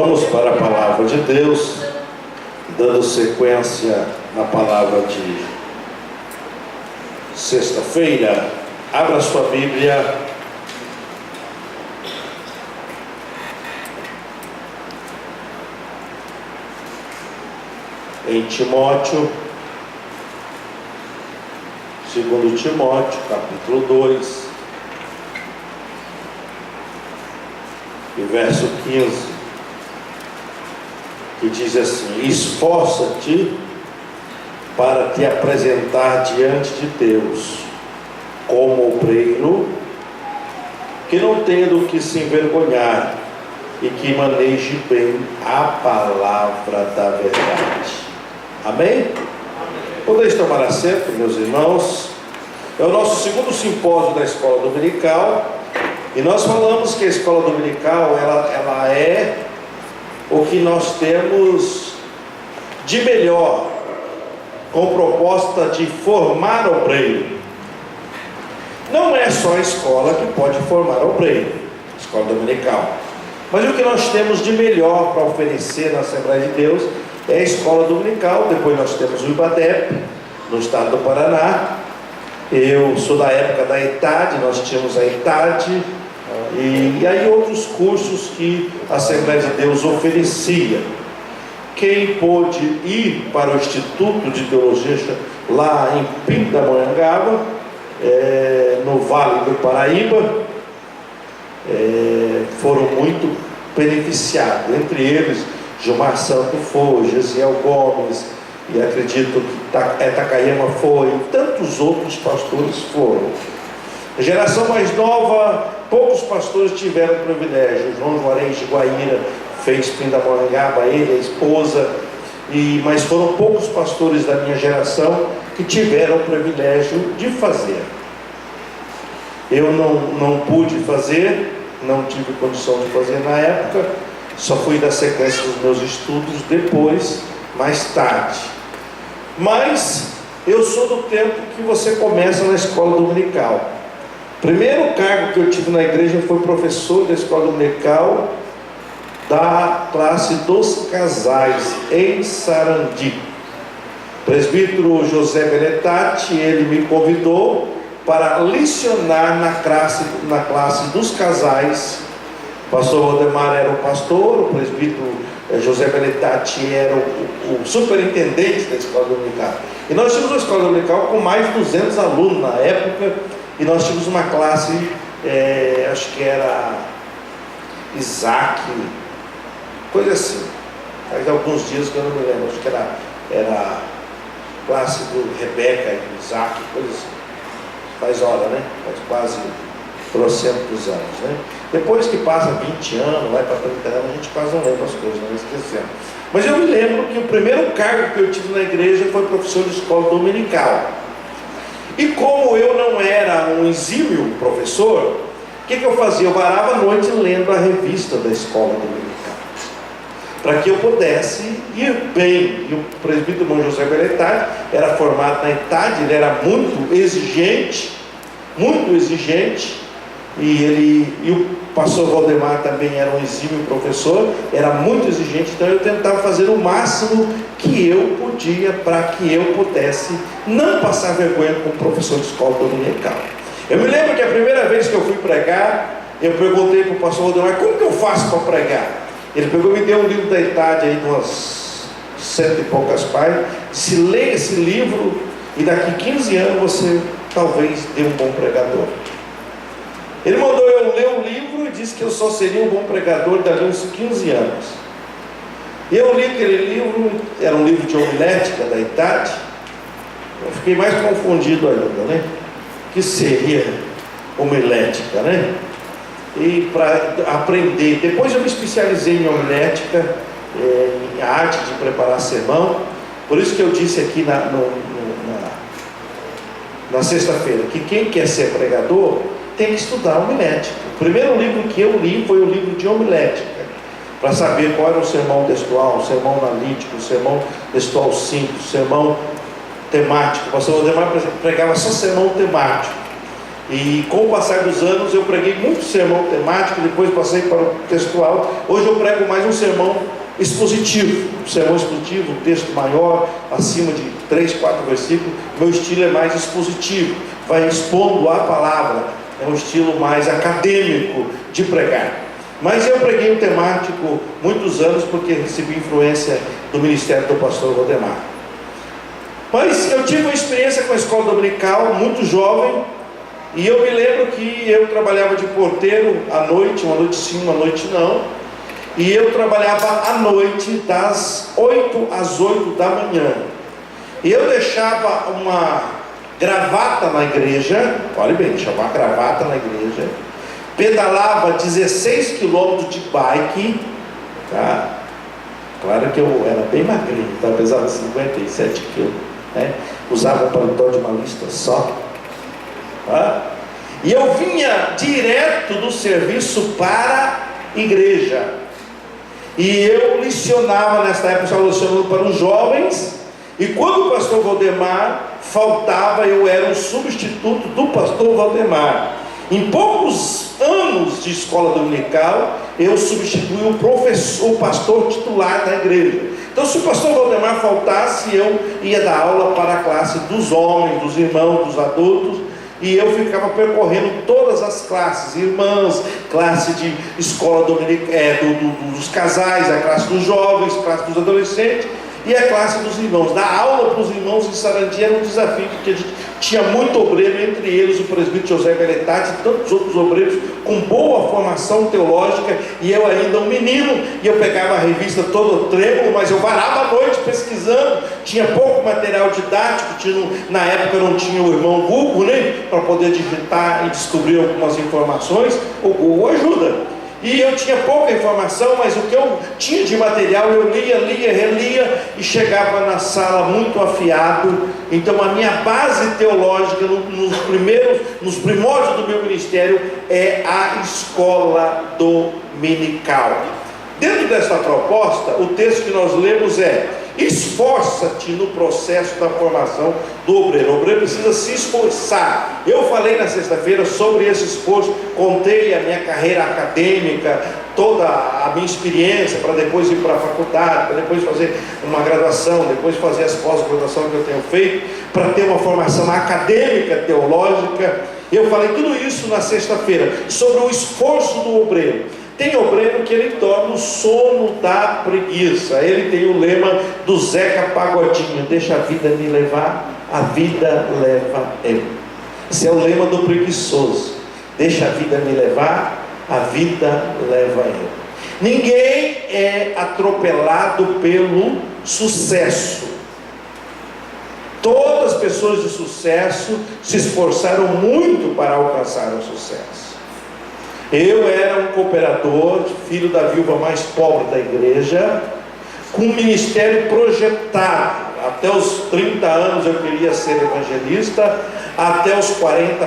Vamos para a palavra de Deus, dando sequência na palavra de sexta-feira. Abra sua Bíblia em Timóteo, 2 Timóteo, capítulo 2, e verso 15. Que diz assim: esforça-te para te apresentar diante de Deus como obreiro, que não tenha do que se envergonhar e que maneje bem a palavra da verdade. Amém? Podeis tomar assento, meus irmãos. É o nosso segundo simpósio da escola dominical, e nós falamos que a escola dominical ela é o que nós temos de melhor, com proposta de formar obreiro. Não é só a escola que pode formar obreiro, escola dominical, mas o que nós temos de melhor para oferecer na Assembleia de Deus é a escola dominical. Depois nós temos o IBADEP, no estado do Paraná. Eu sou da época da ETAD, nós tínhamos a ETAD, e aí outros cursos que a Assembleia de Deus oferecia. Quem pôde ir para o Instituto de Teologia lá em Pindamonhangaba, no Vale do Paraíba, foram muito beneficiados. Entre eles Gilmar Santo foi, Gesiel Gomes, e acredito que Takayama foi, e tantos outros pastores foram. A geração mais nova, poucos pastores tiveram o privilégio. João Juarez de Guaíra fez Pindamonhangaba, ele, a esposa, mas foram poucos pastores da minha geração que tiveram o privilégio de fazer. Eu não pude fazer, não tive condição de fazer na época, só fui da sequência dos meus estudos depois, mais tarde. Mas eu sou do tempo que você começa na escola dominical. Primeiro cargo que eu tive na igreja foi professor da escola dominical da classe dos casais em Sarandi. Presbítero José Beletati, ele me convidou para lecionar na classe dos casais. O pastor Valdemar era o pastor, o presbítero José Beletati era o superintendente da escola dominical. E nós tínhamos uma escola dominical com mais de 200 alunos na época, e nós tínhamos uma classe, acho que era Isaac, coisa assim. Faz alguns dias que eu não me lembro, acho que era classe do Rebeca e Isaac, coisa assim. Faz hora, né? Faz quase trocentos anos, né? Depois que passa 20 anos, vai para 30 anos, a gente quase não lembra as coisas, não esquecemos. Mas eu me lembro que o primeiro cargo que eu tive na igreja foi professor de escola dominical. E como eu não era um exímio professor, o que eu fazia? Eu varava a noite lendo a revista da escola dominical, para que eu pudesse ir bem. E o presbítero irmão José Beletati era formado na ETAD, ele era muito exigente, e o pastor Valdemar também era um exímio professor, era muito exigente. Então eu tentava fazer o máximo que eu podia para que eu pudesse não passar vergonha como professor de escola dominical. Eu me lembro que a primeira vez que eu fui pregar, eu perguntei para o pastor Valdemar: como que eu faço para pregar? Ele pegou e me deu um livro da ETAD aí de umas 100 e poucas páginas, disse: leia esse livro e daqui 15 anos você talvez dê um bom pregador. Ele mandou eu ler o livro e disse que eu só seria um bom pregador dali uns 15 anos. E eu li aquele livro, era um livro de homilética da ETAD. Eu fiquei mais confundido ainda, né? Que seria homilética, né? E para aprender, depois eu me especializei em homilética, em arte de preparar sermão. Por isso que eu disse aqui na sexta-feira que quem quer ser pregador tem que estudar homilética. O primeiro livro que eu li foi o livro de homilética, para saber qual era o sermão textual, o sermão analítico, o sermão textual simples, o sermão temático. O pastor Valdemar pregava só sermão temático. E com o passar dos anos eu preguei muito sermão temático, depois passei para o textual. Hoje eu prego mais um sermão expositivo. Um sermão expositivo, um texto maior, acima de 3, 4 versículos. Meu estilo é mais expositivo, vai expondo a palavra. É um estilo mais acadêmico de pregar. Mas eu preguei um temático muitos anos porque recebi influência do ministério do pastor Valdemar. Mas eu tive uma experiência com a escola dominical, muito jovem, e eu me lembro que eu trabalhava de porteiro à noite, uma noite sim, uma noite não, e eu trabalhava à noite das 8 às 8 da manhã, e eu deixava uma gravata na igreja, olha bem, deixava uma gravata na igreja, pedalava 16 quilômetros de bike, tá? Claro que eu era bem magrinho, tá? Pesava 57 quilos, né? Usava um paletó de malista só, tá? E eu vinha direto do serviço para a igreja, e eu licionava, nesta época eu estava lecionando para os jovens, e quando o pastor Valdemar faltava, eu era o substituto do pastor Valdemar. Em poucos anos de escola dominical, eu substituí o pastor titular da igreja. Então, se o pastor Valdemar faltasse, eu ia dar aula para a classe dos homens, dos irmãos, dos adultos, e eu ficava percorrendo todas as classes, irmãs, classe de escola dominical, dos casais, a classe dos jovens, a classe dos adolescentes, e a classe dos irmãos. Dar aula para os irmãos em Sarandi era um desafio, porque a gente tinha muito obreiro, entre eles o presbítero José Galetati e tantos outros obreiros com boa formação teológica, e eu ainda um menino, e eu pegava a revista todo trêmulo, mas eu varava a noite pesquisando, tinha pouco material didático, na época não tinha o irmão Google, né, para poder digitar e descobrir algumas informações. O Google ajuda. E eu tinha pouca informação, mas o que eu tinha de material eu lia, relia e chegava na sala muito afiado. Então a minha base teológica nos primórdios do meu ministério é a escola dominical. Dentro dessa proposta, o texto que nós lemos é: esforça-te no processo da formação do obreiro. O obreiro precisa se esforçar. Eu falei na sexta-feira sobre esse esforço, contei a minha carreira acadêmica, toda a minha experiência, para depois ir para a faculdade, para depois fazer uma graduação, depois fazer as pós-graduação que eu tenho feito, para ter uma formação acadêmica, teológica. Eu falei tudo isso na sexta-feira, sobre o esforço do obreiro. Tem obreiro que ele dorme o sono da preguiça. Ele tem o lema do Zeca Pagodinho: deixa a vida me levar, a vida leva eu. Esse é o lema do preguiçoso: deixa a vida me levar, a vida leva eu. Ninguém é atropelado pelo sucesso. Todas as pessoas de sucesso se esforçaram muito para alcançar o sucesso. Eu era um cooperador, filho da viúva mais pobre da igreja, com um ministério projetado. Até os 30 anos eu queria ser evangelista, até os 40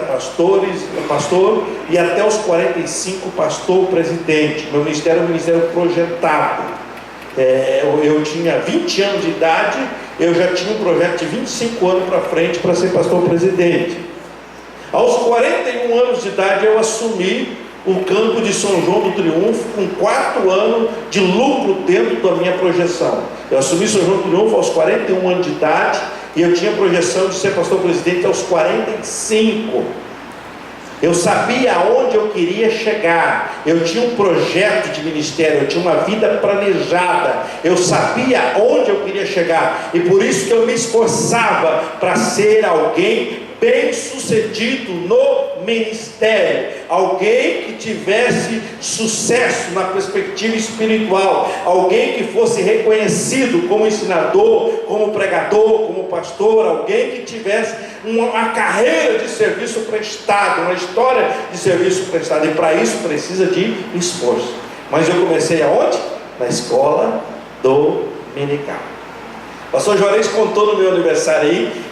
pastor, e até os 45 pastor presidente. Meu ministério é um ministério projetado. Eu tinha 20 anos de idade, eu já tinha um projeto de 25 anos para frente para ser pastor presidente. Aos 41 anos de idade eu assumi o campo de São João do Triunfo, com 4 anos de lucro dentro da minha projeção. Eu assumi São João do Triunfo aos 41 anos de idade, e eu tinha projeção de ser pastor presidente aos 45. Eu sabia aonde eu queria chegar, eu tinha um projeto de ministério, eu tinha uma vida planejada, eu sabia onde eu queria chegar, e por isso que eu me esforçava para ser alguém bem sucedido no ministério, alguém que tivesse sucesso na perspectiva espiritual, alguém que fosse reconhecido como ensinador, como pregador, como pastor, alguém que tivesse uma carreira de serviço prestado, uma história de serviço prestado, e para isso precisa de esforço. Mas eu comecei aonde? Na escola dominical. O pastor Juarez contou no meu aniversário aí